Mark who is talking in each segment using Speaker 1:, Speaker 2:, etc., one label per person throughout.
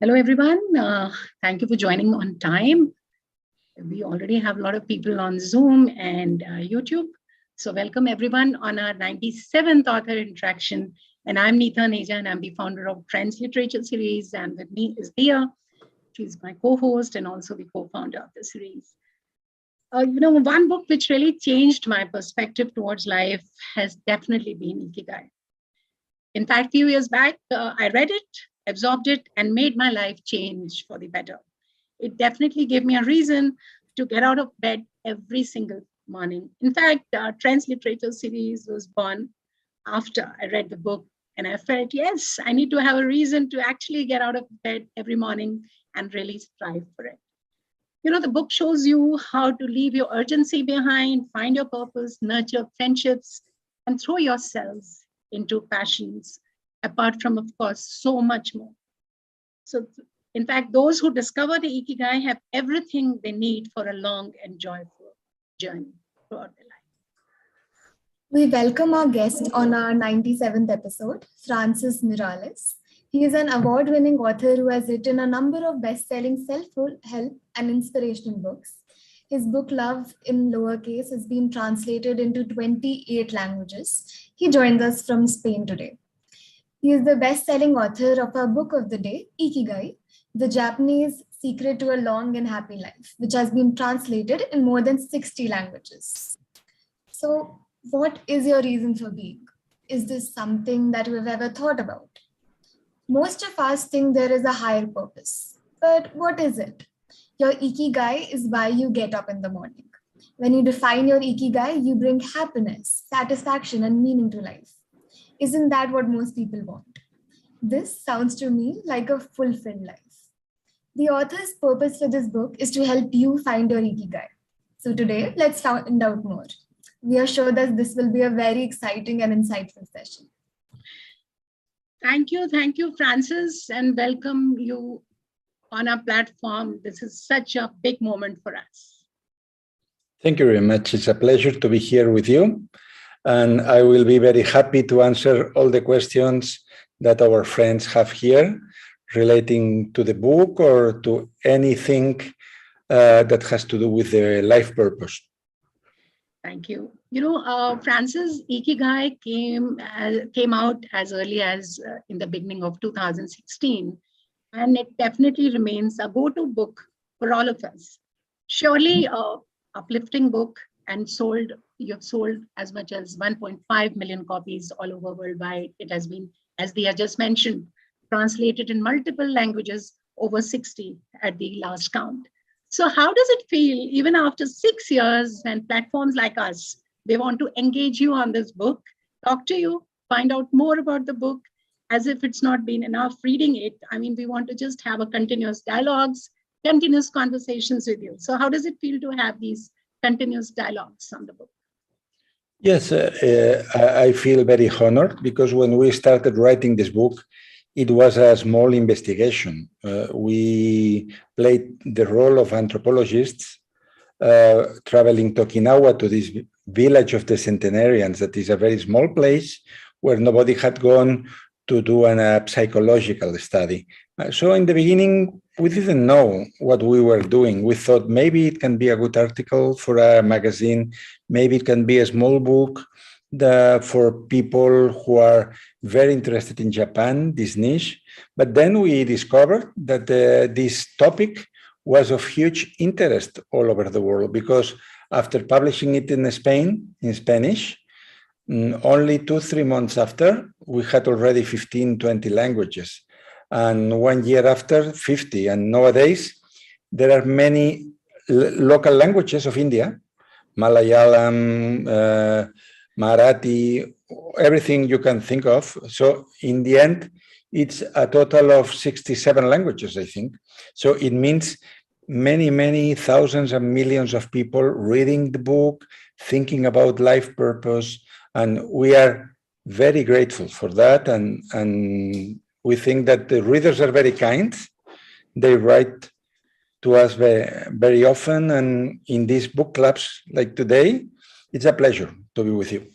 Speaker 1: Hello, everyone. Thank you for joining on time. We already have a lot of people on Zoom and YouTube. So welcome everyone on our 97th author interaction. And I'm Neeta and Aneja, and I'm the founder of Trends Literature Series. And with me is Dia. She's my co-host and also the co-founder of the series. One book which really changed my perspective towards life has definitely been Ikigai. In fact, a few years back, I read it, absorbed it, and made my life change for the better. It definitely gave me a reason to get out of bed every single morning. In fact, Trends Literature series was born after I read the book, and I felt, yes, I need to have a reason to actually get out of bed every morning and really strive for it. The book shows you how to leave your urgency behind, find your purpose, nurture friendships, and throw yourselves into passions, apart from, of course, so much more. So, in fact, those who discover the Ikigai have everything they need for a long and joyful journey throughout their life.
Speaker 2: We welcome our guest on our 97th episode, Francesc Miralles. He is an award-winning author who has written a number of best-selling self-help and inspirational books. His book, Love in Lowercase, has been translated into 28 languages. He joins us from Spain today. He is the best-selling author of our book of the day, Ikigai, the Japanese secret to a long and happy life, which has been translated in more than 60 languages. So, what is your reason for being? Is this something that you have ever thought about? Most of us think there is a higher purpose, but what is it? Your Ikigai is why you get up in the morning. When you define your Ikigai, you bring happiness, satisfaction, and meaning to life. Isn't that what most people want? This sounds to me like a fulfilled life. The author's purpose for this book is to help you find your Ikigai. So today, let's find out more. We are sure that this will be a very exciting and insightful session.
Speaker 1: Thank you, Francis, and welcome you on our platform. This is such a big moment for us.
Speaker 3: Thank you very much. It's a pleasure to be here with you. And I will be very happy to answer all the questions that our friends have here relating to the book or to anything that has to do with the life purpose.
Speaker 1: Thank you. Francis, Ikigai came out as early as in the beginning of 2016, and it definitely remains a go-to book for all of us. Surely an uplifting book, and you've sold as much as 1.5 million copies all over worldwide. It has been, as Dia just mentioned, translated in multiple languages, over 60 at the last count. So how does it feel, even after 6 years, when platforms like us, they want to engage you on this book, talk to you, find out more about the book, as if it's not been enough reading it? I mean, we want to just have a continuous dialogues, continuous conversations with you. So how does it feel to have these continuous dialogues on the book?
Speaker 3: Yes, I feel very honored because when we started writing this book, it was a small investigation. We played the role of anthropologists traveling to Okinawa, to this village of the centenarians that is a very small place where nobody had gone to do a psychological study. So in the beginning, we didn't know what we were doing. We thought maybe it can be a good article for a magazine, maybe it can be a small book for people who are very interested in Japan, this niche. But then we discovered that this topic was of huge interest all over the world, because after publishing it in Spain, in Spanish, only 2-3 months after, we had already 15-20 languages. And 1 year after, 50. And nowadays, there are many local languages of India, Malayalam, Marathi, everything you can think of. So in the end, it's a total of 67 languages, I think. So it means many, many thousands and millions of people reading the book, thinking about life purpose. And we are very grateful for that. And we think that the readers are very kind. They write to us very often. And in these book clubs like today, it's a pleasure to be with you.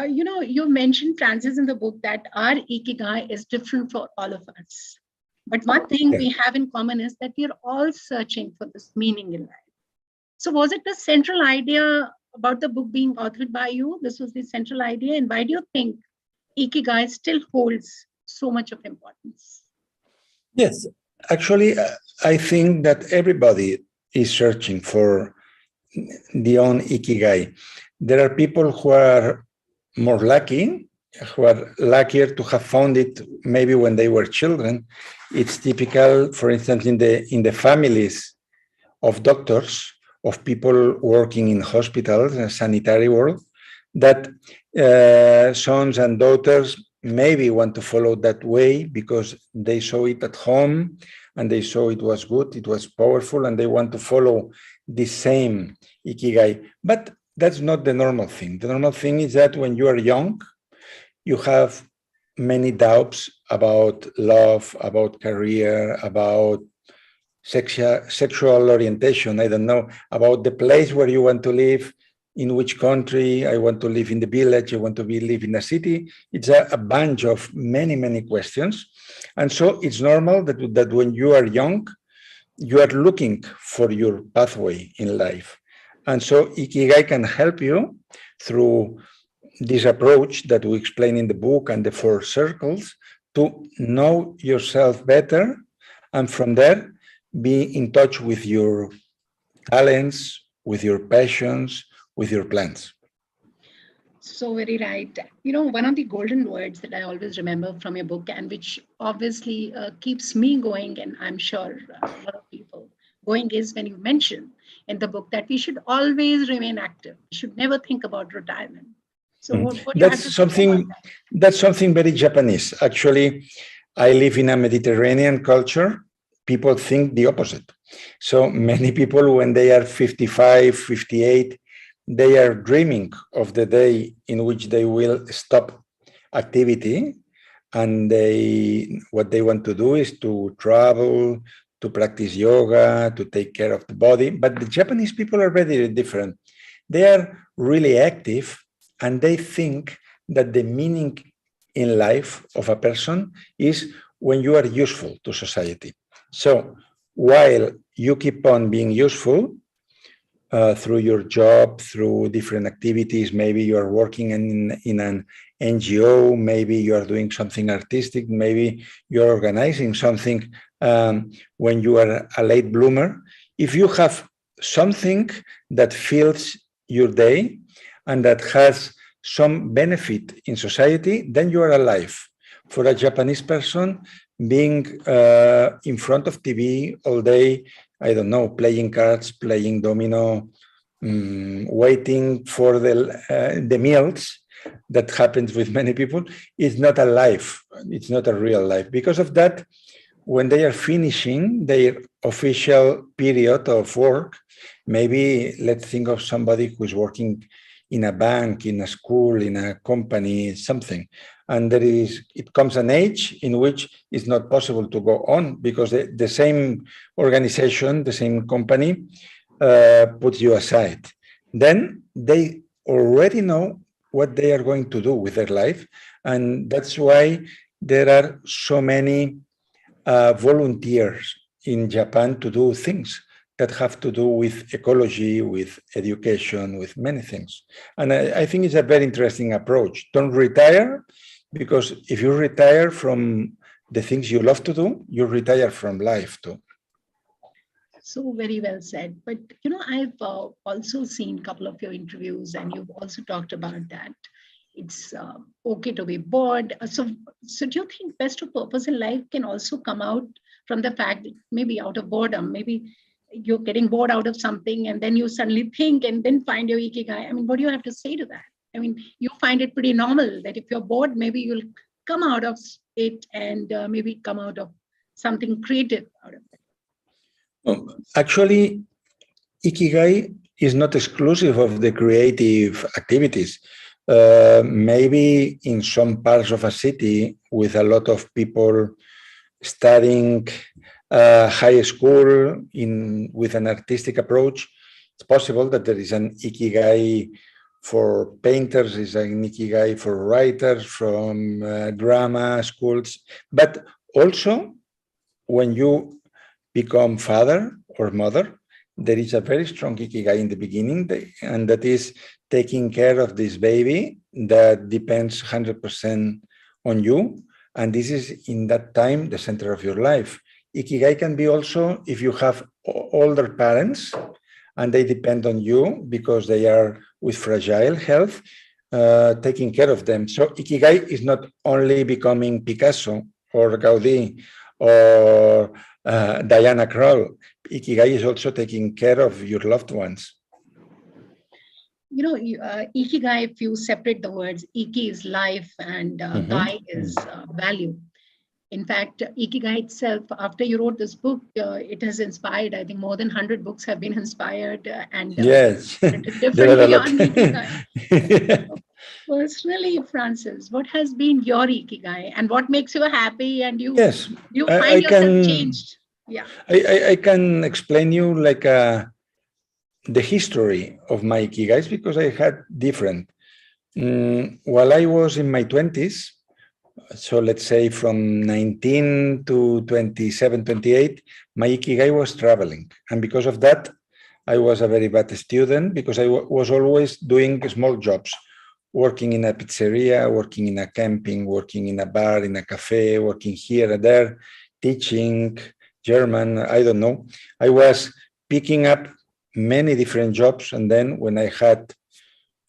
Speaker 1: You mentioned, Francis, in the book that our Ikigai is different for all of us. But one thing we have in common is that we're all searching for this meaning in life. So was it the central idea about the book being authored by you? This was the central idea. And why do you think Ikigai still holds so much of importance?
Speaker 3: Yes, actually, I think that everybody is searching for the own Ikigai. There are people who are more lucky, who are luckier to have found it maybe when they were children. It's typical, for instance, in the families of doctors, of people working in hospitals and sanitary world, that sons and daughters maybe want to follow that way because they saw it at home and they saw it was good, it was powerful, and they want to follow the same Ikigai. But that's not the normal thing. The normal thing is that when you are young, you have many doubts about love, about career, about sexual orientation. I don't know, about the place where you want to live, in which country. I want to live in the village, I want to live in a city. It's a bunch of many questions. And so it's normal that when you are young, you are looking for your pathway in life. And so Ikigai can help you through this approach that we explain in the book and the 4 circles to know yourself better, and from there be in touch with your talents, with your passions, with your plans.
Speaker 1: So very right. You know, one of the golden words that I always remember from your book, and which obviously keeps me going, and I'm sure a lot of people going, is when you mention in the book that we should always remain active. We should never think about retirement. So what do you have to say about that?
Speaker 3: That's something very Japanese. Actually, I live in a Mediterranean culture. People think the opposite. So many people, when they are 55, 58, they are dreaming of the day in which they will stop activity, and what they want to do is to travel, to practice yoga, to take care of the body. But the Japanese people are very different. They are really active, and they think that the meaning in life of a person is when you are useful to society. So while you keep on being useful, through your job, through different activities. Maybe you are working in an NGO, maybe you are doing something artistic, maybe you're organizing something when you are a late bloomer. If you have something that fills your day and that has some benefit in society, then you are alive. For a Japanese person, being in front of TV all day, I don't know, playing cards, playing domino, waiting for the meals that happens with many people, is not a life. It's not a real life. Because of that, when they are finishing their official period of work, maybe let's think of somebody who's working in a bank, in a school, in a company, something. And it comes an age in which it's not possible to go on because the same organization, the same company puts you aside. Then they already know what they are going to do with their life. And that's why there are so many volunteers in Japan to do things that have to do with ecology, with education, with many things. And I think it's a very interesting approach. Don't retire, because if you retire from the things you love to do, you retire from life too.
Speaker 1: So very well said. But, you know, I've also seen a couple of your interviews, and you've also talked about that. It's okay to be bored. So do you think best of purpose in life can also come out from the fact that maybe out of boredom, maybe you're getting bored out of something and then you suddenly think and then find your Ikigai? I mean, what do you have to say to that? I mean, you find it pretty normal that if you're bored, maybe you'll come out of it and maybe come out of something creative out of it.
Speaker 3: Actually, Ikigai is not exclusive of the creative activities. Maybe in some parts of a city with a lot of people studying high school with an artistic approach, it's possible that there is an Ikigai for painters, is an Ikigai for writers from drama schools. But also, when you become father or mother, there is a very strong ikigai in the beginning, and that is taking care of this baby that depends 100% on you. And this is, in that time, the center of your life. Ikigai can be also if you have older parents and they depend on you because they are with fragile health, taking care of them. So ikigai is not only becoming Picasso or Gaudí or Diana Krall. Ikigai is also taking care of your loved ones.
Speaker 1: You know, Ikigai, if you separate the words, Iki is life and Gai is value. In fact, Ikigai itself, after you wrote this book, it has inspired, I think more than 100 books have been inspired and
Speaker 3: yes,
Speaker 1: differently on Ikigai. Personally, Francis, what has been your Ikigai and what makes you happy and you find yourself changed? Yeah,
Speaker 3: I can explain you like the history of my Ikigais because I had different. While I was in my 20s, so let's say from 19 to 27, 28, my Ikigai was traveling. And because of that, I was a very bad student because I was always doing small jobs, working in a pizzeria, working in a camping, working in a bar, in a cafe, working here and there, teaching German, I don't know. I was picking up many different jobs. And then when I had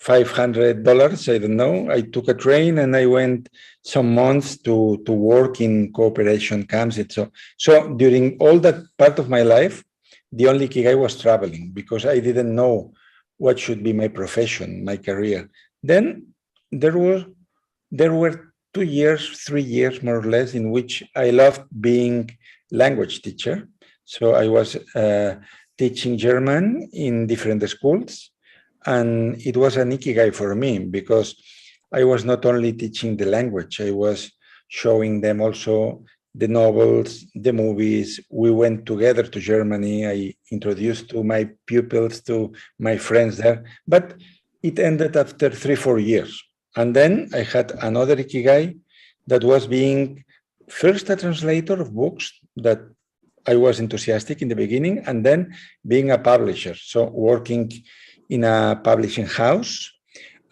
Speaker 3: $500, I don't know, I took a train and I went some months to work in cooperation camps. So during all that part of my life, the only Ikigai was traveling because I didn't know what should be my profession, my career. Then there were 2 years, 3 years more or less in which I loved being language teacher. So I was teaching German in different schools. And it was an ikigai for me because I was not only teaching the language, I was showing them also the novels, the movies. We went together to Germany. I introduced to my pupils, to my friends there. But it ended after 3-4 years. And then I had another ikigai that was being first a translator of books that I was enthusiastic in the beginning, and then being a publisher. So working in a publishing house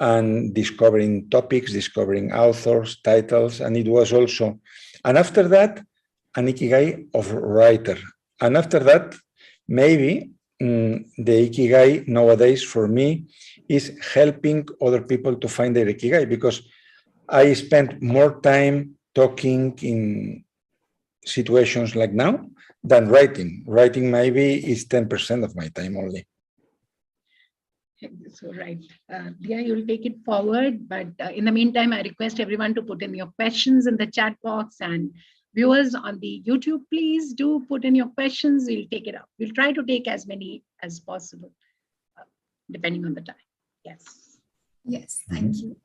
Speaker 3: and discovering topics, discovering authors, titles, and it was also, and after that, an ikigai of writer. And after that, maybe the ikigai nowadays for me is helping other people to find their ikigai because I spend more time talking in situations like now than writing. Writing maybe is 10% of my time only.
Speaker 1: So right, Dia, you'll take it forward. But in the meantime, I request everyone to put in your questions in the chat box, and viewers on the YouTube, please do put in your questions. We'll take it up. We'll try to take as many as possible, depending on the time. Yes.
Speaker 2: Yes, thank you.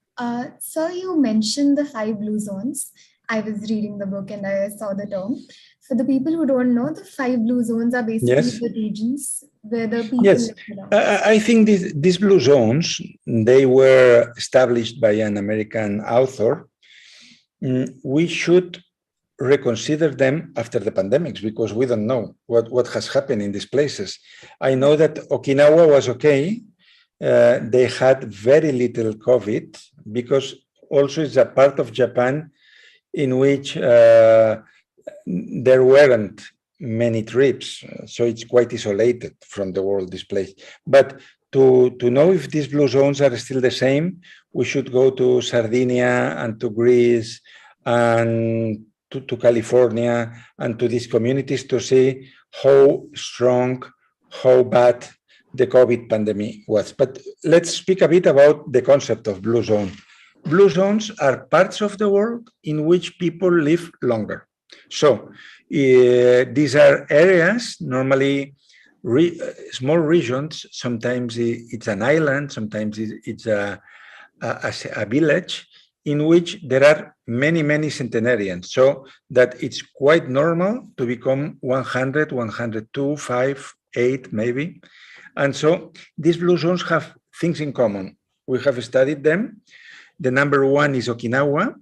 Speaker 2: Sir, you mentioned the 5 blue zones. I was reading the book and I saw the term. For the people who don't know, the 5 blue zones are basically the regions where the people live around.
Speaker 3: I think these blue zones, they were established by an American author. We should reconsider them after the pandemics because we don't know what has happened in these places. I know that Okinawa was okay. They had very little COVID because also it's a part of Japan in which there weren't many trips. So it's quite isolated from the world, this place. But to know if these blue zones are still the same, we should go to Sardinia and to Greece and to California and to these communities to see how strong, how bad the COVID pandemic was. But let's speak a bit about the concept of blue zone. Blue zones are parts of the world in which people live longer. So these are areas, normally small regions. Sometimes it's an island, sometimes it's a village in which there are many, many centenarians. So that it's quite normal to become 100, 102, 5, 8 maybe. And so these blue zones have things in common. We have studied them. The number 1 is Okinawa,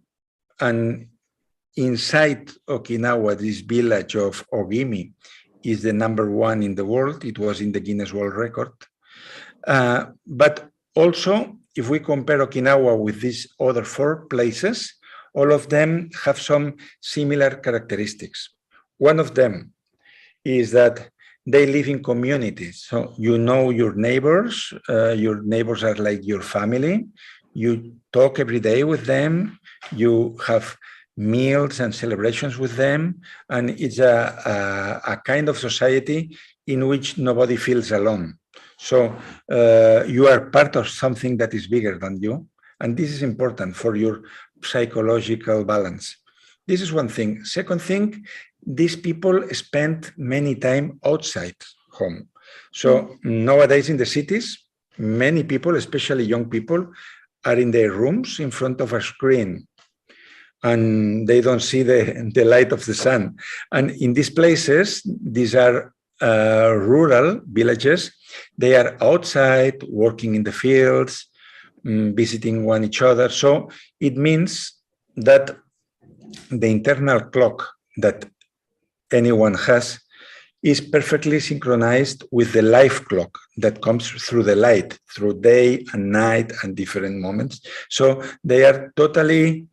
Speaker 3: and inside Okinawa, this village of Ogimi is the #1 in the world. It was in the Guinness World Record. But also, if we compare Okinawa with these other 4 places, all of them have some similar characteristics. One of them is that they live in communities. So you know your neighbors are like your family. You talk every day with them. You have meals and celebrations with them. And it's a kind of society in which nobody feels alone. So you are part of something that is bigger than you. And this is important for your psychological balance. This is one thing. Second thing, these people spend many time outside home. So nowadays in the cities, many people, especially young people, are in their rooms in front of a screen and they don't see the light of the sun. And in these places, these are rural villages. They are outside, working in the fields, visiting one each other. So it means that the internal clock that anyone has is perfectly synchronized with the life clock that comes through the light, through day and night and different moments. So they are totally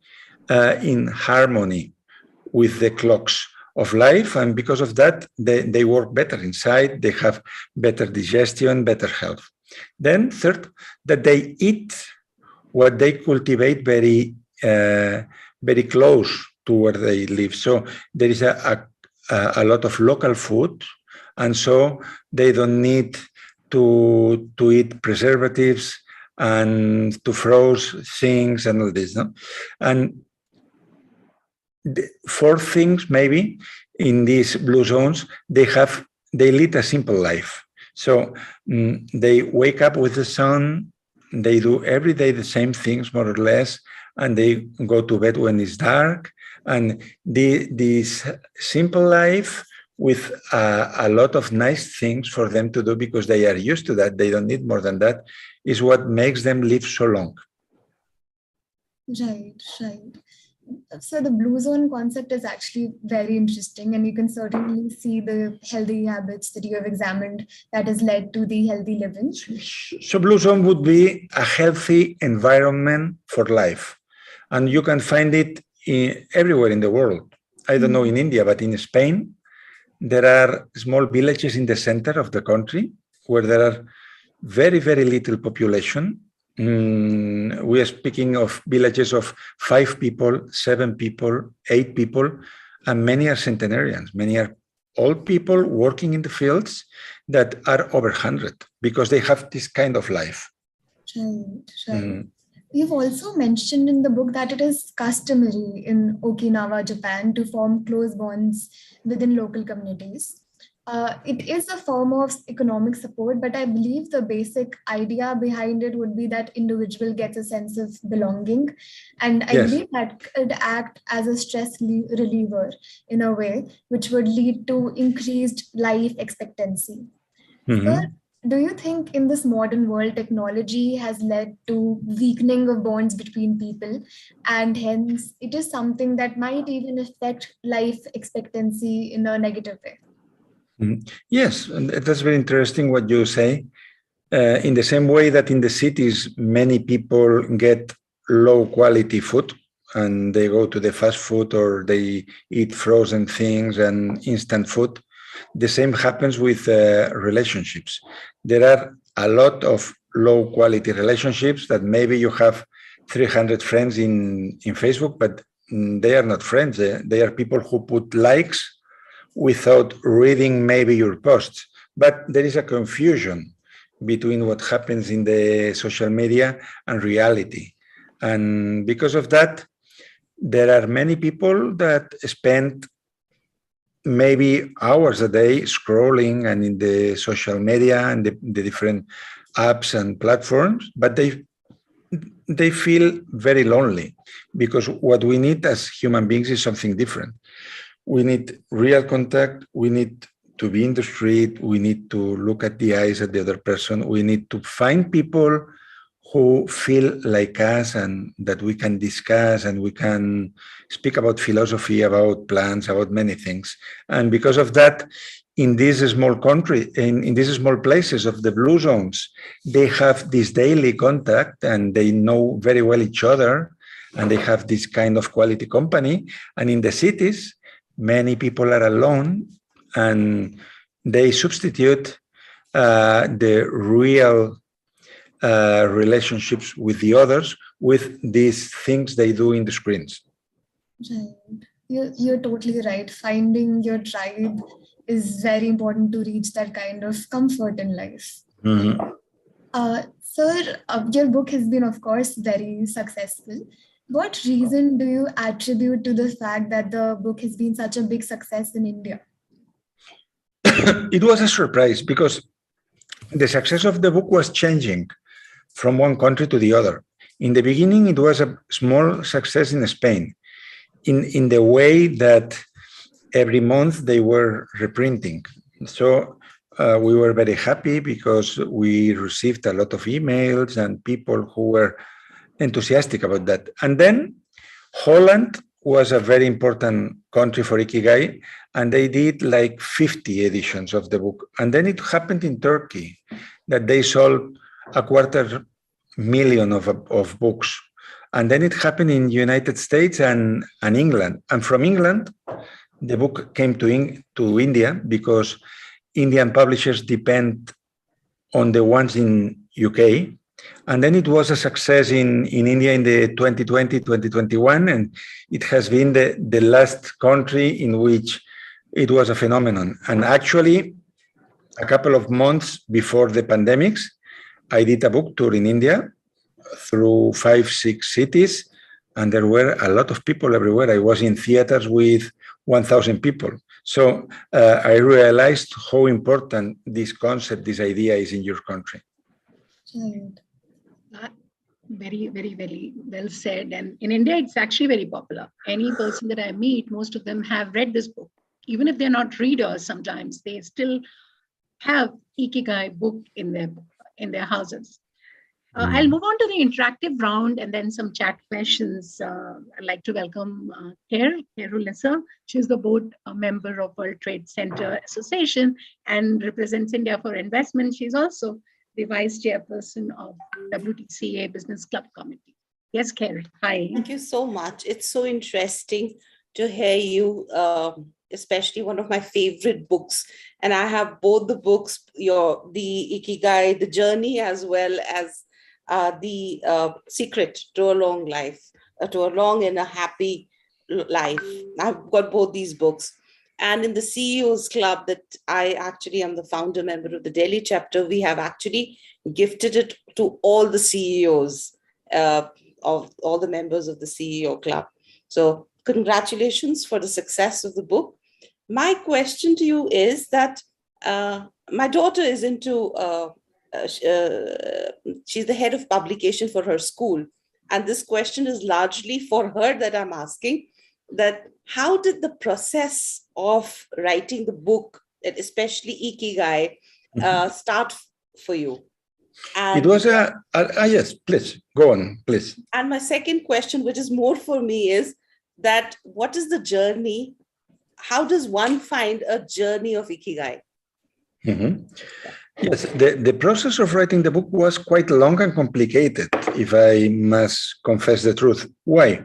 Speaker 3: in harmony with the clocks of life. And because of that, they work better inside. They have better digestion, better health. Then third, that they eat what they cultivate very, very close to where they live. So there is a lot of local food, and so they don't need to eat preservatives and to froze things and all this. No? And the 4 things maybe in these blue zones, they lead a simple life. So they wake up with the sun, they do every day the same things more or less, and they go to bed when it's dark. And this simple life with a lot of nice things for them to do because they are used to that, they don't need more than that, is what makes them live so long.
Speaker 2: Right. So the blue zone concept is actually very interesting, and you can certainly see the healthy habits that you have examined that has led to the healthy living.
Speaker 3: So blue zone would be a healthy environment for life. And you can find it everywhere in the world. I don't know in India, but in Spain, there are small villages in the center of the country where there are very, very little population. We are speaking of villages of 5 people, 7 people, 8 people, and many are centenarians. Many are old people working in the fields that are over 100 because they have this kind of life.
Speaker 2: Right. You've also mentioned in the book that it is customary in Okinawa, Japan, to form close bonds within local communities. It is a form of economic support, but I believe the basic idea behind it would be that individual gets a sense of belonging. And I believe that could act as a stress reliever in a way, which would lead to increased life expectancy. So, do you think in this modern world, technology has led to weakening of bonds between people, and hence it is something that might even affect life expectancy in a negative way?
Speaker 3: Yes, and that's very interesting what you say. In the same way that in the cities, many people get low quality food and they go to the fast food or they eat frozen things and instant food. The same happens with relationships. There are a lot of low quality relationships that maybe you have 300 friends in Facebook, but they are not friends. They are people who put likes without reading maybe your posts. But there is a confusion between what happens in the social media and reality. And because of that, there are many people that spend maybe hours a day scrolling and in the social media and the different apps and platforms, but they feel very lonely because what we need as human beings is something different. We need real contact. We need to be in the street. We need to look at the eyes of the other person. We need to find people who feel like us and that we can discuss and we can speak about philosophy, about plans, about many things. And because of that, in these small country, in these small places of the blue zones, they have this daily contact and they know very well each other and they have this kind of quality company. And in the cities, many people are alone and they substitute the real relationships with the others with these things they do in the screens.
Speaker 2: Right. You're totally right. Finding your tribe is very important to reach that kind of comfort in life.
Speaker 3: Mm-hmm.
Speaker 2: Sir, your book has been, of course, very successful. What reason do you attribute to the fact that the book has been such a big success in India?
Speaker 3: It was a surprise because the success of the book was changing from one country to the other. In the beginning, it was a small success in Spain, in the way that every month they were reprinting. So we were very happy because we received a lot of emails and people who were enthusiastic about that. And then Holland was a very important country for Ikigai, and they did like 50 editions of the book. And then it happened in Turkey that they sold 250,000 of books. And then it happened in the United States and England. And from England, the book came to India because Indian publishers depend on the ones in UK. And then it was a success in India in the 2020, 2021. And it has been the last country in which it was a phenomenon. And actually, a couple of months before the pandemics, I did a book tour in India through 5-6 cities, and there were a lot of people everywhere. I was in theaters with 1,000 people. So I realized how important this concept, this idea is in your country.
Speaker 1: Very, very, very well said. And in India, it's actually very popular. Any person that I meet, most of them have read this book. Even if they're not readers, sometimes they still have Ikigai book in their houses. I'll move on to the interactive round and then some chat questions. I'd like to welcome Kerulissa. She's the board member of World Trade Center Association and represents India for investment. She's also the vice chairperson of WTCA Business Club Committee. Yes, Kerry. Hi.
Speaker 4: Thank you so much. It's so interesting to hear you, especially one of my favorite books. And I have both the books, the Ikigai, the journey, as well as the secret to a long life, to a long and a happy life. I've got both these books. And in the CEOs Club that I actually am the founder member of the Delhi chapter, we have actually gifted it to all the CEOs of all the members of the CEO Club. So congratulations for the success of the book. My question to you is that my daughter is into, she's the head of publication for her school. And this question is largely for her that I'm asking, that how did the process of writing the book, especially Ikigai, start for you? And
Speaker 3: it was yes, please, go on, please.
Speaker 4: And my second question, which is more for me, is that what is the journey? How does one find a journey of Ikigai?
Speaker 3: Mm-hmm. Yes, the process of writing the book was quite long and complicated, if I must confess the truth. Why?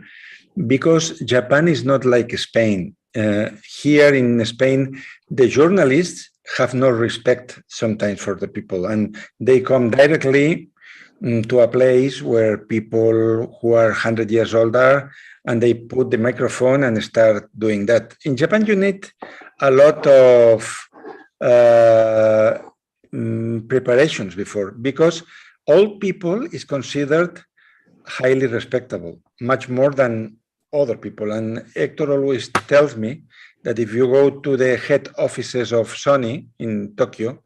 Speaker 3: Because Japan is not like Spain. Here in Spain, the journalists have no respect sometimes for the people, and they come directly to a place where people who are 100 years old are, and they put the microphone and start doing that. In Japan, you need a lot of preparations before, because old people is considered highly respectable, much more than other people. And Hector always tells me that if you go to the head offices of Sony in Tokyo,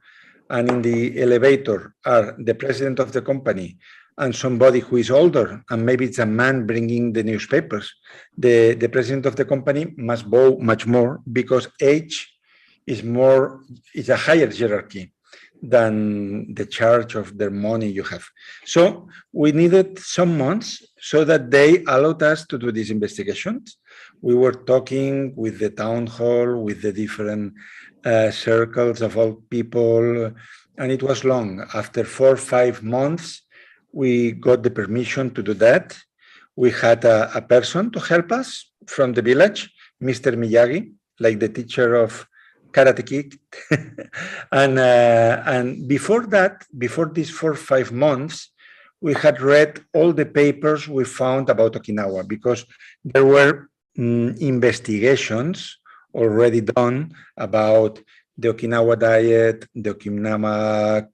Speaker 3: and in the elevator are the president of the company and somebody who is older, and maybe it's a man bringing the newspapers, the president of the company must bow much more, because age is a higher hierarchy than the charge of their money you have. So we needed some months so that they allowed us to do these investigations. We were talking with the town hall, with the different circles of all people, and it was long. After 4 or 5 months, we got the permission to do that. We had a person to help us from the village, Mr. Miyagi, like the teacher of Karate Kid. And before that, before these 4 or 5 months, we had read all the papers we found about Okinawa, because there were investigations already done about the Okinawa diet, the Okinawa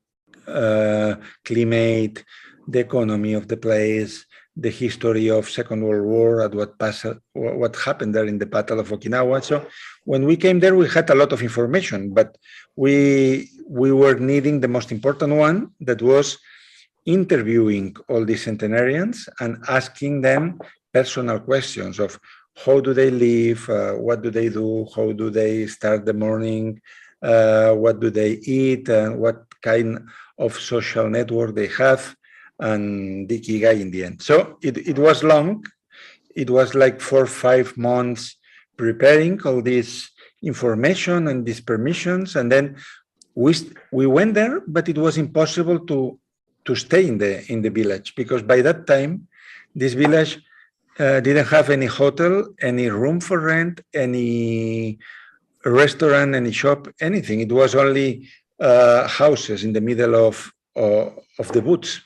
Speaker 3: climate, the economy of the place, the history of Second World War, and what happened there in the Battle of Okinawa. So when we came there, we had a lot of information, but we were needing the most important one, that was interviewing all these centenarians and asking them personal questions of how do they live, what do they do, how do they start the morning, what do they eat, and what kind of social network they have, and the Ikigai in the end. So it was long. It was like 4 or 5 months preparing all this information and these permissions. And then we went there, but it was impossible to stay in the village, because by that time, this village didn't have any hotel, any room for rent, any restaurant, any shop, anything. It was only houses in the middle of the woods.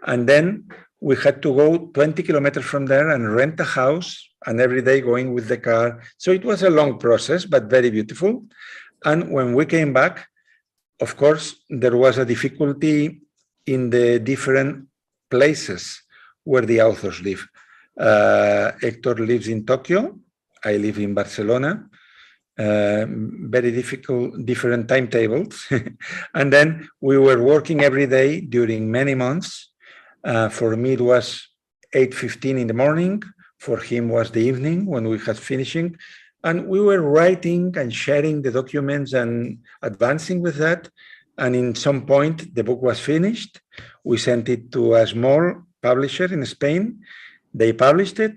Speaker 3: And then we had to go 20 kilometers from there and rent a house, and every day going with the car. So it was a long process, but very beautiful. And when we came back, of course, there was a difficulty in the different places where the authors live. Hector lives in Tokyo. I live in Barcelona. Very different timetables. And then we were working every day during many months. For me, it was 8:15 in the morning. For him was the evening when we had finishing. And we were writing and sharing the documents and advancing with that. And in some point, the book was finished. We sent it to a small publisher in Spain. They published it.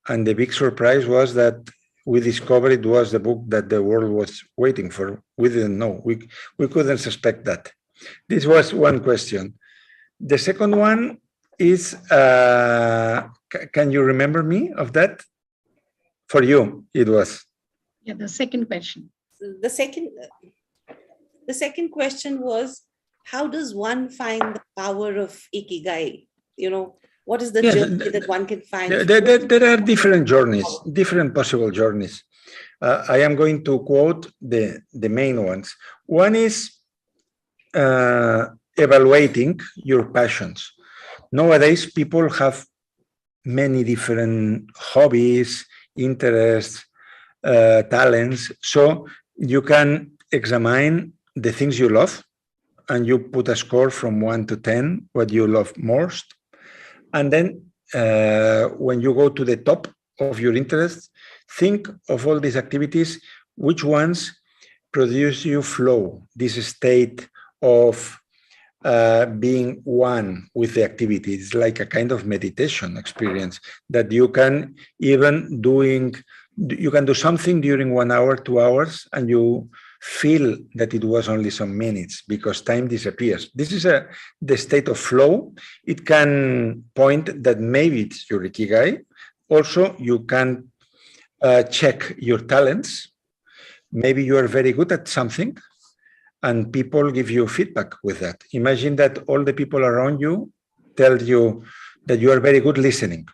Speaker 3: And the big surprise was that we discovered it was the book that the world was waiting for. We didn't know. We couldn't suspect that. This was one question. The second one is, can you remember me of that? For you, it was.
Speaker 1: Yeah, the second question.
Speaker 4: The second question was, how does one find the power of Ikigai? What is the journey that one can find?
Speaker 3: There are different journeys, different possible journeys. I am going to quote the main ones. One is evaluating your passions. Nowadays, people have many different hobbies, interests, talents. So you can examine the things you love, and you put a score from 1 to 10, what you love most. And then when you go to the top of your interests, think of all these activities, which ones produce you flow, this state of being one with the activity. It's like a kind of meditation experience that you can even you can do something during 1 hour, 2 hours, and you feel that it was only some minutes because time disappears. This is the state of flow. It can point that maybe it's your Ikigai. Also, you can check your talents. Maybe you are very good at something, and people give you feedback with that. Imagine that all the people around you tell you that you are very good listening,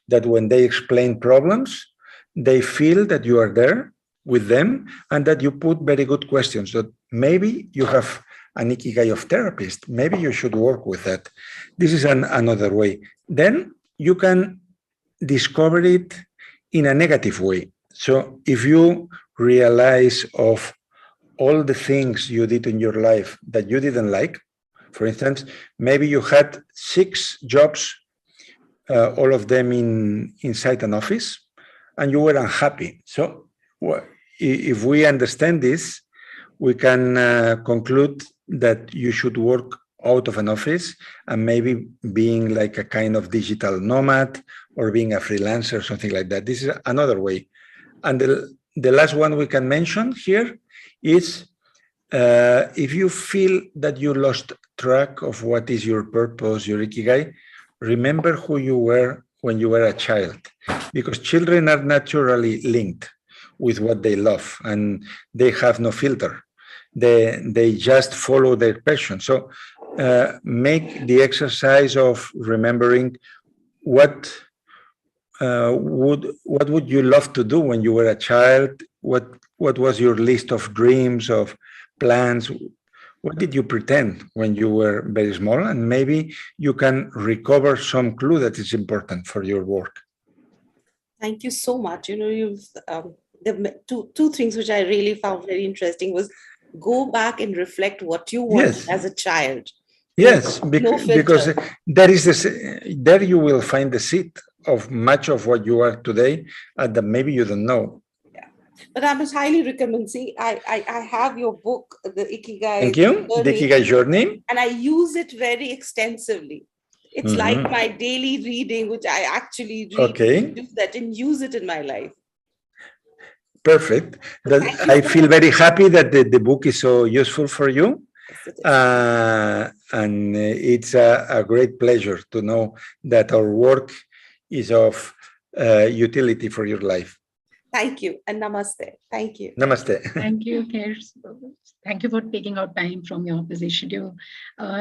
Speaker 3: that when they explain problems, they feel that you are there with them, and that you put very good questions, that maybe you have an Ikigai of therapist. Maybe you should work with that. This is another way. Then you can discover it in a negative way. So if you realize of all the things you did in your life that you didn't like, for instance, maybe you had 6 jobs, all of them inside an office, and you were unhappy. So if we understand this, we can conclude that you should work out of an office and maybe being like a kind of digital nomad or being a freelancer or something like that. This is another way. And the last one we can mention here is if you feel that you lost track of what is your purpose, your ikigai, remember who you were when you were a child, because children are naturally linked with what they love and they have no filter. They just follow their passion. So make the exercise of remembering what would you love to do when you were a child? What was your list of dreams, of plans? What did you pretend when you were very small? And maybe you can recover some clue that is important for your work.
Speaker 4: Thank you so much. You've the two things which I really found very interesting was go back and reflect what you wanted as a child.
Speaker 3: Yes, because there you will find the seed of much of what you are today that maybe you don't know.
Speaker 4: Yeah, but I must highly recommend. See, I have your book, the Ikigai.
Speaker 3: Thank you, the Ikigai Journey,
Speaker 4: and I use it very extensively. It's like my daily reading, which I actually read, do that and use it in my life.
Speaker 3: Perfect. I feel very happy that the book is so useful for you. And it's a great pleasure to know that our work is of utility for your life.
Speaker 4: Thank you and namaste. Thank you.
Speaker 3: Namaste.
Speaker 1: Thank you, Kers. Thank you for taking out time from your busy schedule.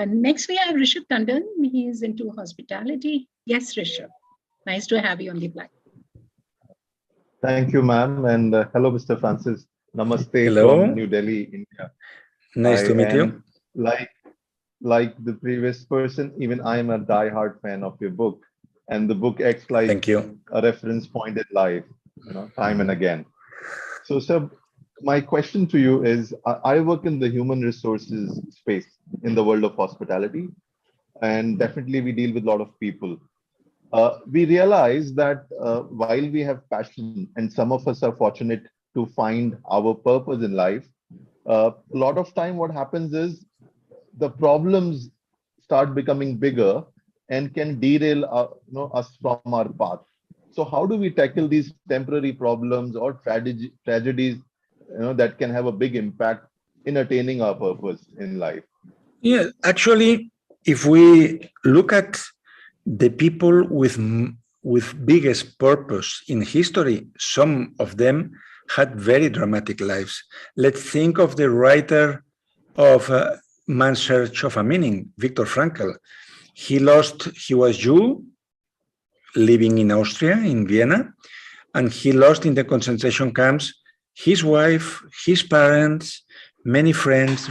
Speaker 1: Next, we have Rishabh Tandon. He is into hospitality. Yes, Rishabh. Nice to have you on the platform.
Speaker 5: Thank you, ma'am. And hello, Mr. Francis. Namaste from New Delhi, India.
Speaker 3: Nice to meet you.
Speaker 5: Like the previous person, even I am a die-hard fan of your book. And the book acts like a reference point in life, time and again. So, sir, my question to you is, I work in the human resources space in the world of hospitality. And definitely we deal with a lot of people. We realize that while we have passion and some of us are fortunate to find our purpose in life, a lot of time what happens is the problems start becoming bigger and can derail us from our path. So how do we tackle these temporary problems or tragedies that can have a big impact in attaining our purpose in life?
Speaker 3: Yeah, actually, if we look at the people with biggest purpose in history, some of them had very dramatic lives. Let's think of the writer of Man's Search of a Meaning, Viktor Frankl. He was Jew, living in Austria, in Vienna, and he lost in the concentration camps his wife, his parents, many friends.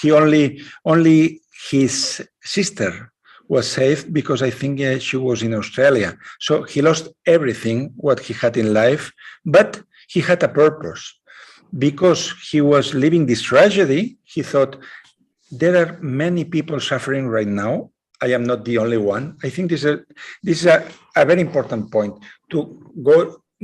Speaker 3: He only his sister was saved because I think she was in Australia. So he lost everything what he had in life, but he had a purpose. Because he was living this tragedy, he thought, there are many people suffering right now. I am not the only one. I think this is a very important point to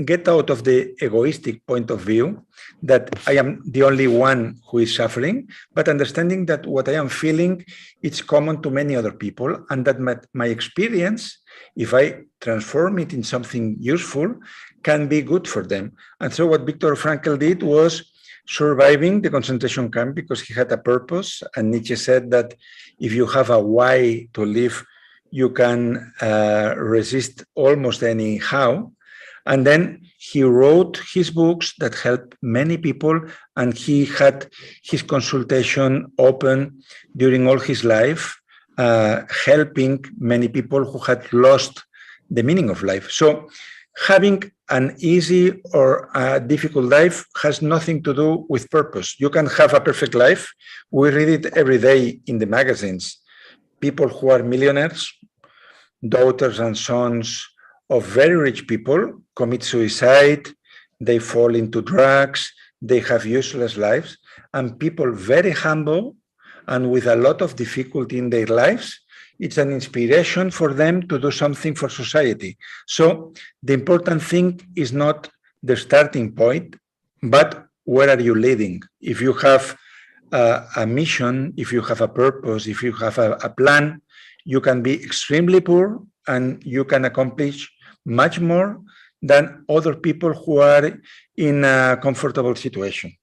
Speaker 3: get out of the egoistic point of view that I am the only one who is suffering, but understanding that what I am feeling, it's common to many other people, and that my experience, if I transform it in something useful, can be good for them. And so what Viktor Frankl did was surviving the concentration camp because he had a purpose. And Nietzsche said that if you have a why to live, you can resist almost anyhow. And then he wrote his books that helped many people, and he had his consultation open during all his life, helping many people who had lost the meaning of life. So having an easy or a difficult life has nothing to do with purpose. You can have a perfect life. We read it every day in the magazines. People who are millionaires, daughters and sons of very rich people, commit suicide, they fall into drugs, they have useless lives, and people very humble and with a lot of difficulty in their lives, it's an inspiration for them to do something for society. So the important thing is not the starting point, but where are you leading? If you have a mission, if you have a purpose, if you have a plan, you can be extremely poor and you can accomplish much more than other people who are in a comfortable situation.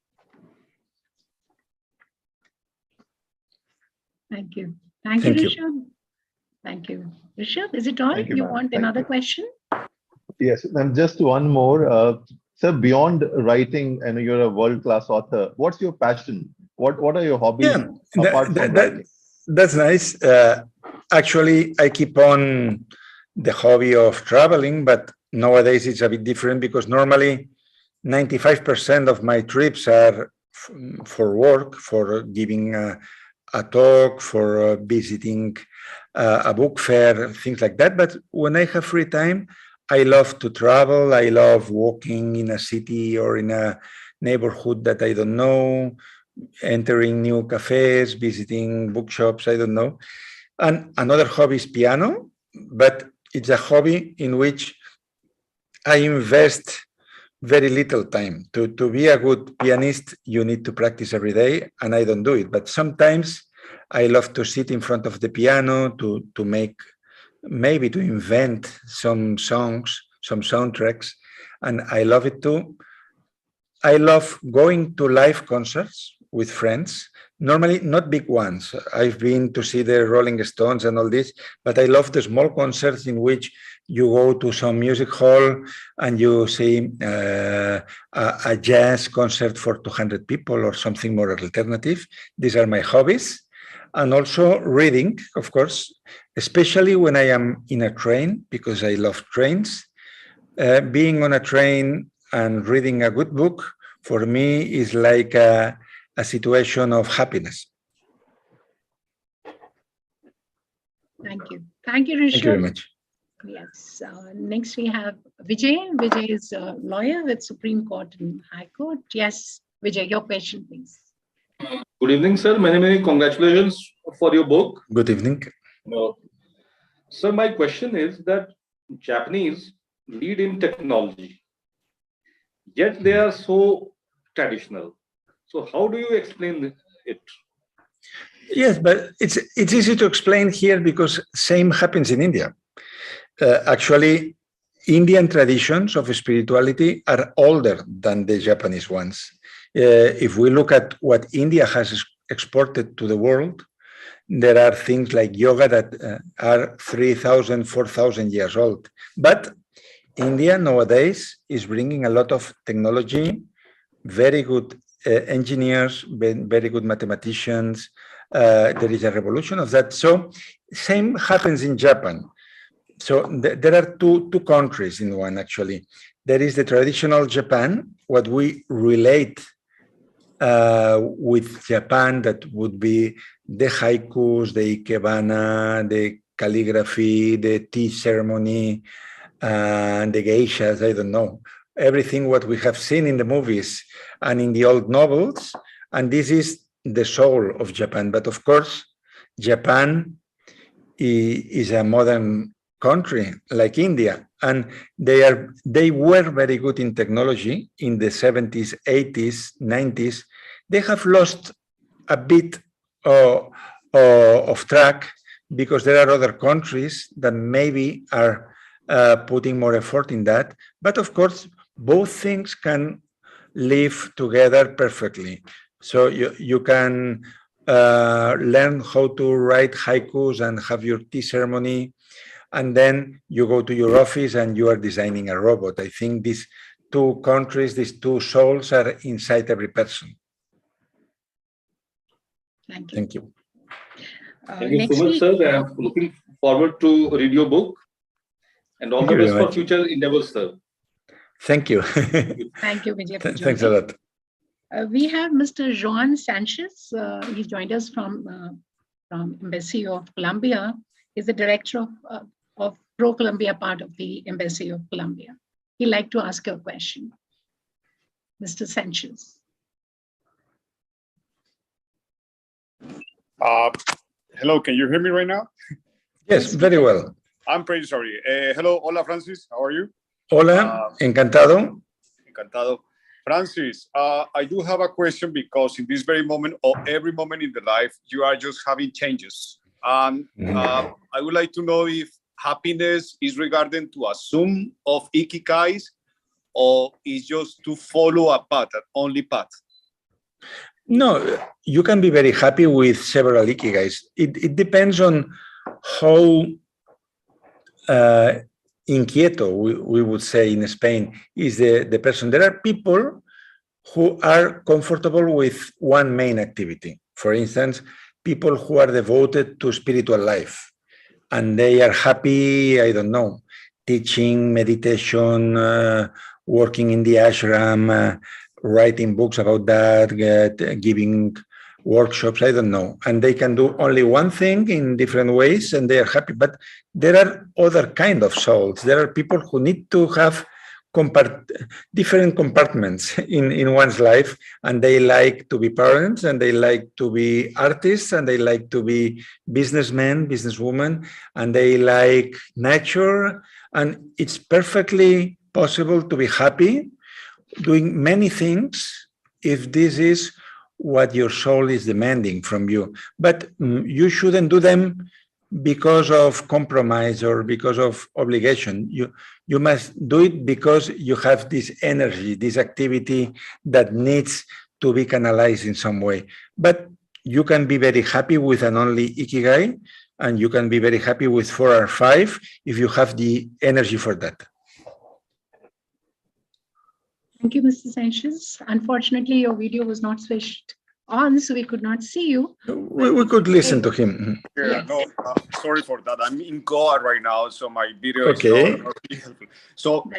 Speaker 1: Thank you. Thank you, Rishabh. Thank you. Rishabh, is it all? You want another question?
Speaker 5: Yes, and just one more. Sir, beyond writing, and you're a world-class author, what's your passion? What are your hobbies apart from writing?
Speaker 3: That's nice. Actually, I keep on the hobby of traveling, but nowadays it's a bit different because normally 95% of my trips are for work, for giving a talk, for visiting a book fair, things like that. But when I have free time, I love to travel. I love walking in a city or in a neighborhood that I don't know, entering new cafes, visiting bookshops, I don't know. And another hobby is piano, but it's a hobby in which I invest very little time. To be a good pianist, you need to practice every day, and I don't do it. But sometimes I love to sit in front of the piano to make, maybe to invent some songs, some soundtracks, and I love it too. I love going to live concerts with friends, normally not big ones. I've been to see the Rolling Stones and all this, but I love the small concerts in which you go to some music hall and you see a jazz concert for 200 people or something more alternative. These are my hobbies. And also reading, of course, especially when I am in a train, because I love trains. Being on a train and reading a good book, for me, is like a situation of happiness.
Speaker 1: Thank you. Thank you, Rishabh.
Speaker 3: Thank you very much.
Speaker 1: Yes. Next, we have Vijay. Vijay is a lawyer with Supreme Court and High Court. Yes, Vijay, your question, please.
Speaker 6: Good evening, sir. Many, many congratulations for your book.
Speaker 3: Good evening.
Speaker 6: Sir, my question is that Japanese lead in technology, yet they are so traditional. So how do you explain it?
Speaker 3: Yes, but it's easy to explain here because same happens in India. Actually, Indian traditions of spirituality are older than the Japanese ones. If we look at what India has exported to the world, there are things like yoga that are 3,000, 4,000 years old. But India nowadays is bringing a lot of technology, very good engineers, very good mathematicians. There is a revolution of that. So same happens in Japan. So there are two countries in one, actually. There is the traditional Japan, what we relate with Japan, that would be the haikus, the ikebana, the calligraphy, the tea ceremony, and the geishas, I don't know. Everything what we have seen in the movies and in the old novels. And this is the soul of Japan. But of course, Japan is a modern country like India, and they were very good in technology in the 70s, 80s, 90s. They have lost a bit of track because there are other countries that maybe are putting more effort in that. But of course, both things can live together perfectly. So you can learn how to write haikus and have your tea ceremony, and then you go to your office and you are designing a robot. I think these two countries, these two souls are inside every person.
Speaker 1: Thank you.
Speaker 3: Thank you.
Speaker 6: Thank you so much, sir. I'm looking forward to read your book, and all the best for future endeavors, sir.
Speaker 3: Thank you.
Speaker 1: Thank you, Vijay.
Speaker 3: Thanks a lot.
Speaker 1: We have Mr. Juan Sanchez. He joined us from Embassy of Colombia. He's the director of Pro-Colombia part of the Embassy of Colombia. He'd like to ask a question. Mr. Sanchez.
Speaker 7: Hello, can you hear me right now?
Speaker 3: Yes, very well.
Speaker 7: I'm pretty sorry. Hello, hola, Francis. How are you?
Speaker 3: Hola, encantado.
Speaker 7: Encantado. Francis, I do have a question because in this very moment or every moment in the life, you are just having changes. I would like to know if happiness is regarding to a sum of ikigais or is just to follow a path, an only path?
Speaker 3: No, you can be very happy with several ikigais. It depends on how inquieto, we would say in Spain, is the person. There are people who are comfortable with one main activity. For instance, people who are devoted to spiritual life and they are happy, I don't know, teaching, meditation, working in the ashram, writing books about that, giving workshops, I don't know. And they can do only one thing in different ways and they are happy. But there are other kind of souls. There are people who need to have different compartments in one's life, and they like to be parents, and they like to be artists, and they like to be businessmen, businesswomen, and they like nature. And it's perfectly possible to be happy doing many things if this is what your soul is demanding from you. But you shouldn't do them because of compromise or because of obligation. You must do it because you have this energy, this activity that needs to be canalized in some way. But you can be very happy with an only ikigai, and you can be very happy with 4 or 5 if you have the energy for that.
Speaker 1: Thank you, Mr. Sanchez. Unfortunately, your video was not switched on, so we could not see you.
Speaker 3: We could listen to him.
Speaker 7: Yeah,
Speaker 1: Yes.
Speaker 7: no, sorry for that. I'm in Goa right now, so my video
Speaker 3: Okay.
Speaker 7: is not really helpful. So,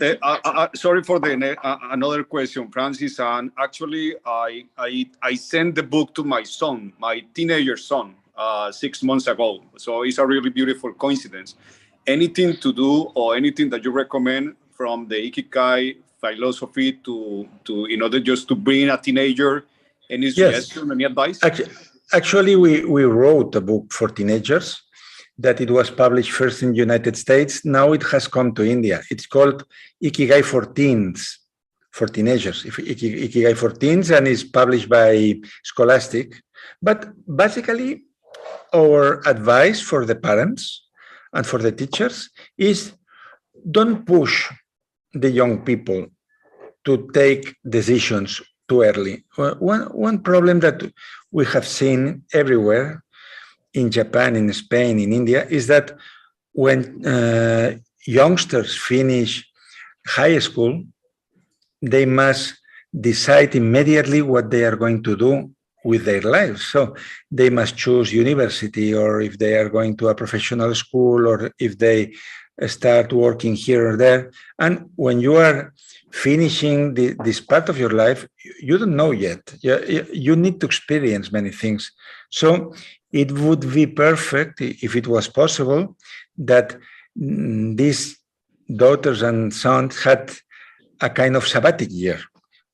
Speaker 7: sorry for the another question, Francis. And actually, I sent the book to my son, my teenager son, 6 months ago. So it's a really beautiful coincidence. Anything to do or anything that you recommend from the Ikigai philosophy to in order just to bring a teenager? Any suggestion, any advice?
Speaker 3: Actually, we wrote a book for teenagers that it was published first in the United States. Now it has come to India. It's called Ikigai for Teens, for teenagers. Ikigai for Teens, and is published by Scholastic. But basically, our advice for the parents and for the teachers is don't push the young people to take decisions too early. One problem that we have seen everywhere, in Japan, in Spain, in India, is that when youngsters finish high school, they must decide immediately what they are going to do with their lives. So they must choose university, or if they are going to a professional school, or if they start working here or there. And when you are finishing this part of your life, you don't know yet. You need to experience many things. So it would be perfect, if it was possible, that these daughters and sons had a kind of sabbatic year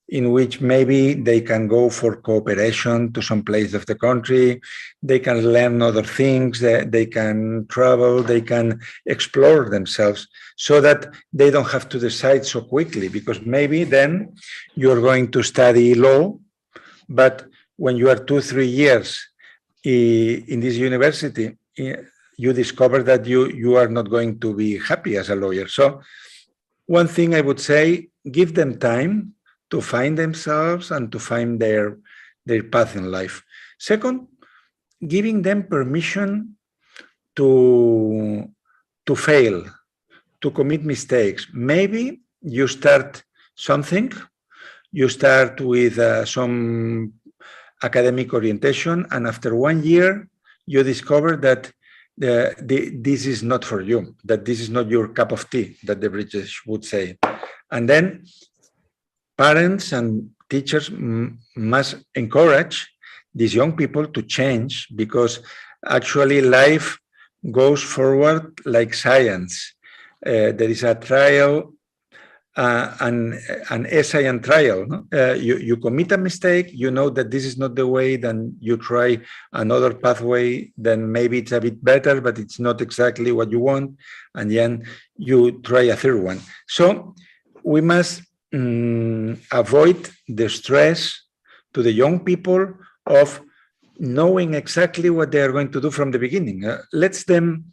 Speaker 3: in which maybe they can go for cooperation to some place of the country, they can learn other things, they can travel, they can explore themselves, so that they don't have to decide so quickly, because maybe then you're going to study law, but when you are 2-3 years in this university, you discover that you are not going to be happy as a lawyer. So one thing I would say, give them time to find themselves and to find their path in life. Second, giving them permission to fail, to commit mistakes. Maybe you start something, you start with some academic orientation, and after 1 year, you discover that this is not for you, that this is not your cup of tea, that the British would say. And then parents and teachers must encourage these young people to change, because actually life goes forward like science. There is a trial, an essay and trial. No? You commit a mistake, you know that this is not the way, then you try another pathway, then maybe it's a bit better, but it's not exactly what you want, and then you try a third one. So we must avoid the stress to the young people of knowing exactly what they are going to do from the beginning. Let's them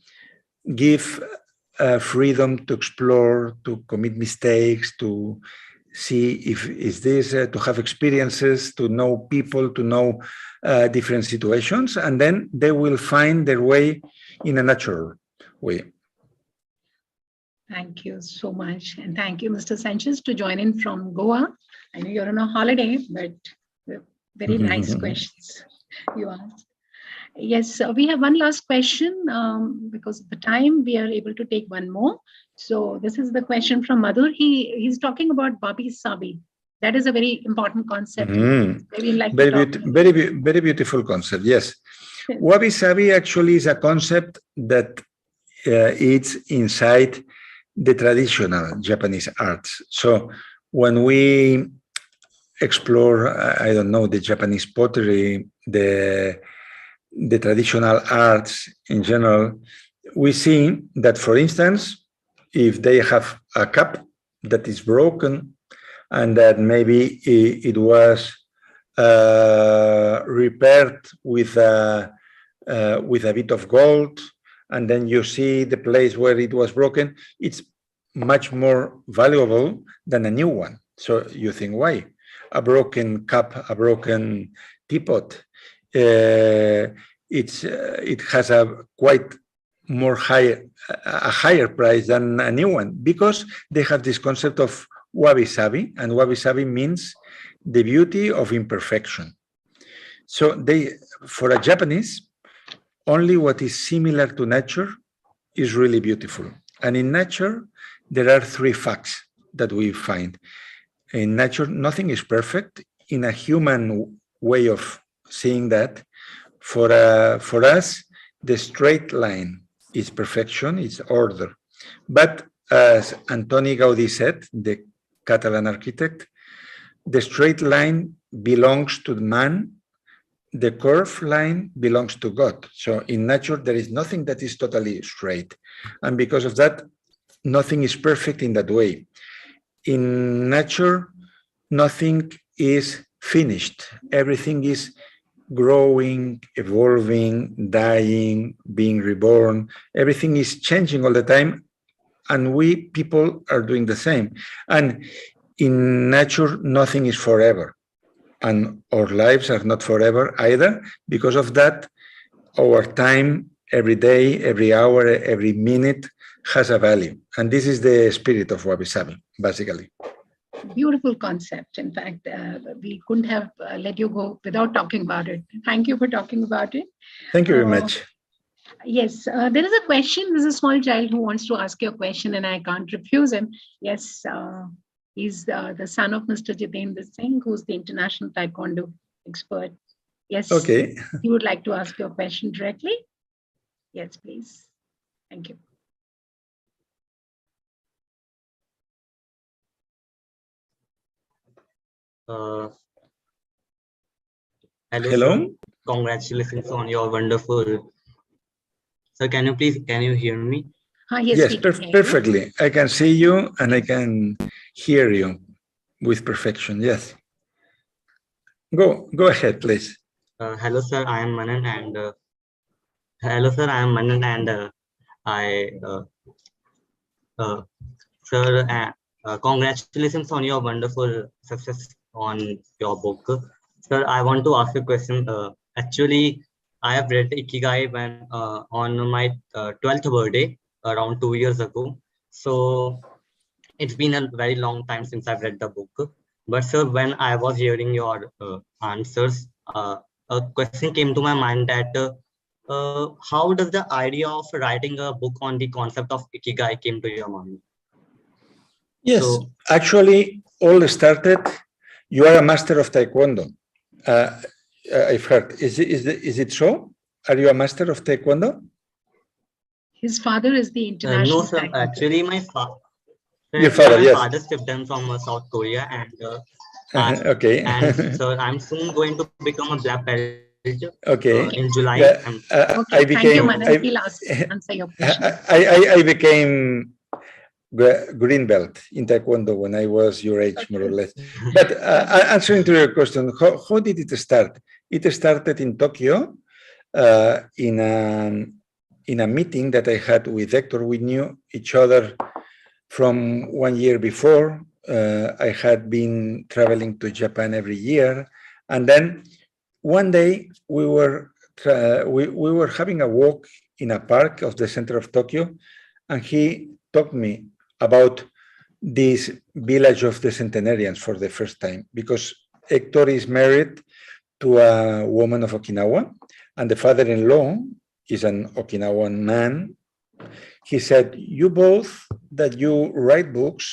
Speaker 3: give freedom to explore, to commit mistakes, to see if is this, to have experiences, to know people, to know different situations, and then they will find their way in a natural way.
Speaker 1: Thank you so much. And thank you, Mr. Sanchez, to join in from Goa. I know you're on a holiday, but very nice questions you asked. Yes, we have one last question. Because of the time, we are able to take one more. So this is the question from Madhur. He's talking about Wabi-Sabi. That is a very important concept. Maybe like
Speaker 3: very beautiful concept, yes. Wabi-Sabi actually is a concept that it's inside the traditional Japanese arts. So when we explore, I don't know, the Japanese pottery, the traditional arts in general, we see that, for instance, if they have a cup that is broken and that maybe it was repaired with a bit of gold, and then you see the place where it was broken, it's much more valuable than a new one. So you think, why? A broken cup, a broken teapot, it has a quite more higher price than a new one, because they have this concept of Wabi-Sabi, and Wabi-Sabi means the beauty of imperfection. So for a Japanese, only what is similar to nature is really beautiful. And in nature, there are three facts that we find. In nature, nothing is perfect. In a human way of seeing that, for us, the straight line is perfection, it's order. But as Antoni Gaudí said, the Catalan architect, the straight line belongs to man, the curved line belongs to God. So in nature, there is nothing that is totally straight. And because of that, nothing is perfect in that way. In nature, nothing is finished. Everything is growing, evolving, dying, being reborn. Everything is changing all the time. And we people are doing the same. And in nature, nothing is forever. And our lives are not forever either. Because of that, our time, every day, every hour, every minute has a value. And this is the spirit of Wabi-Sabi, basically.
Speaker 1: Beautiful concept. In fact, we couldn't have let you go without talking about it. Thank you for talking about it.
Speaker 3: Thank you very much.
Speaker 1: Yes, there is a question. There's a small child who wants to ask you a question, and I can't refuse him. Yes, he's the son of Mr. Jitendra Singh, who's the international taekwondo expert. Yes.
Speaker 3: Okay.
Speaker 1: You would like to ask your question directly? Yes, please. Thank you.
Speaker 3: Hello.
Speaker 8: Sir. Congratulations on your wonderful. Sir, can you hear me?
Speaker 3: Yes, perfectly. I can see you and I can hear you with perfection. Yes. Go ahead, please.
Speaker 8: Hello, sir. I am Manan, and sir, congratulations on your wonderful success on your book. Sir, I want to ask a question. Actually, I have read Ikigai when on my 12th birthday around 2 years ago. So it's been a very long time since I've read the book. But sir, when I was hearing your answers, a question came to my mind that how does the idea of writing a book on the concept of Ikigai came to your mind?
Speaker 3: Yes, so, actually, all started. You are a master of Taekwondo. I've heard. Is it so? Are you a master of Taekwondo?
Speaker 1: His father is the international.
Speaker 8: No, sir. Taekwondo. Actually, my father.
Speaker 3: Your father, yes.
Speaker 8: My father stepped in from South Korea, and
Speaker 3: okay.
Speaker 8: And so I'm soon going to become a black belt.
Speaker 3: Okay.
Speaker 8: In July.
Speaker 1: Okay.
Speaker 3: I became.
Speaker 1: Thank you, Manan. He'll answer your question.
Speaker 3: I became green belt in Taekwondo when I was your age, more or less. But answering to your question, how did it start? It started in Tokyo in a meeting that I had with Hector. We knew each other from 1 year before. I had been traveling to Japan every year. And then one day we were having a walk in a park of the center of Tokyo, and he talked to me about this village of the centenarians for the first time, because Hector is married to a woman of Okinawa, and the father-in-law is an Okinawan man. He said, you both, that you write books,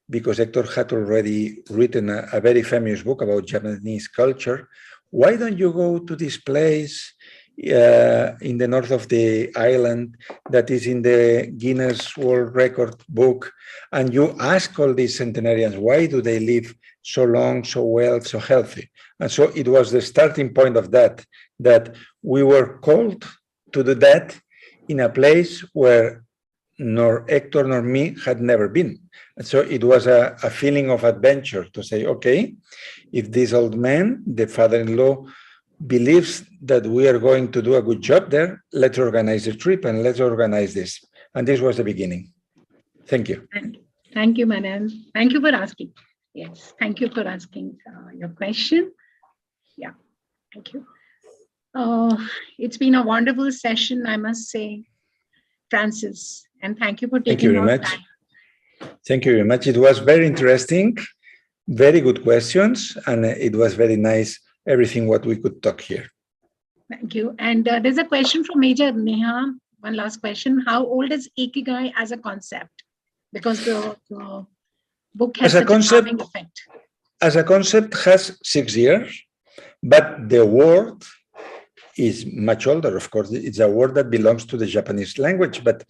Speaker 3: because Hector had already written a very famous book about Japanese culture, why don't you go to this place in the north of the island that is in the Guinness World Record book, and you ask all these centenarians, why do they live so long, so well, so healthy? And so it was the starting point of that we were called to do that in a place where nor Hector nor me had never been. And so it was a feeling of adventure to say, okay, if this old man, the father-in-law, believes that we are going to do a good job there, let's organize the trip and let's organize this. And this was the beginning. Thank you.
Speaker 1: Thank you, Manan. Thank you for asking. Yes, thank you for asking your question. Yeah, thank you. It's been a wonderful session, I must say, Francis, and thank you for taking your time.
Speaker 3: Thank you very much. It was very interesting, very good questions, and it was very nice, everything what we could talk here.
Speaker 1: Thank you. And there's a question from Major Neha. One last question. How old is Ikigai as a concept? Because the book has such a calming effect.
Speaker 3: As a concept, has 6 years, but the word is much older, of course. It's a word that belongs to the Japanese language. But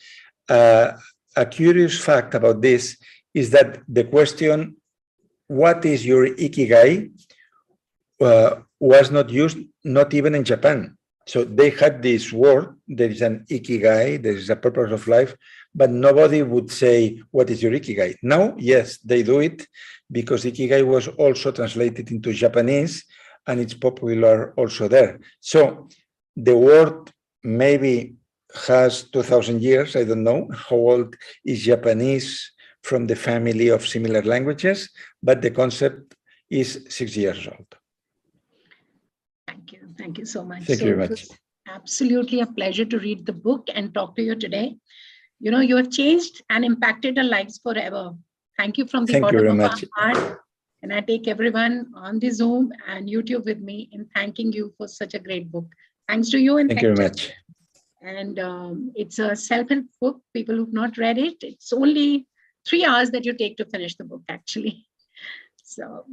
Speaker 3: a curious fact about this is that the question, what is your Ikigai, was not used, not even in Japan. So they had this word, there is an Ikigai, there is a purpose of life, but nobody would say, what is your Ikigai? Now, yes, they do it, because Ikigai was also translated into Japanese, and it's popular also there. So the word maybe has 2,000 years, I don't know how old is Japanese from the family of similar languages, but the concept is 6 years old.
Speaker 1: Thank you so much.
Speaker 3: Thank you very much.
Speaker 1: It was absolutely a pleasure to read the book and talk to you today. You know, you have changed and impacted our lives forever. Thank you from the bottom of our heart. And I take everyone on the Zoom and YouTube with me in thanking you for such a great book. Thanks to you and
Speaker 3: thank you very much.
Speaker 1: And it's a self-help book. People who've not read it, it's only 3 hours that you take to finish the book, actually. So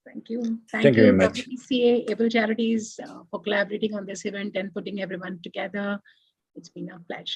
Speaker 1: thank you.
Speaker 3: Thank you very much.
Speaker 1: WBCA, Able Charities for collaborating on this event and putting everyone together. It's been a pleasure.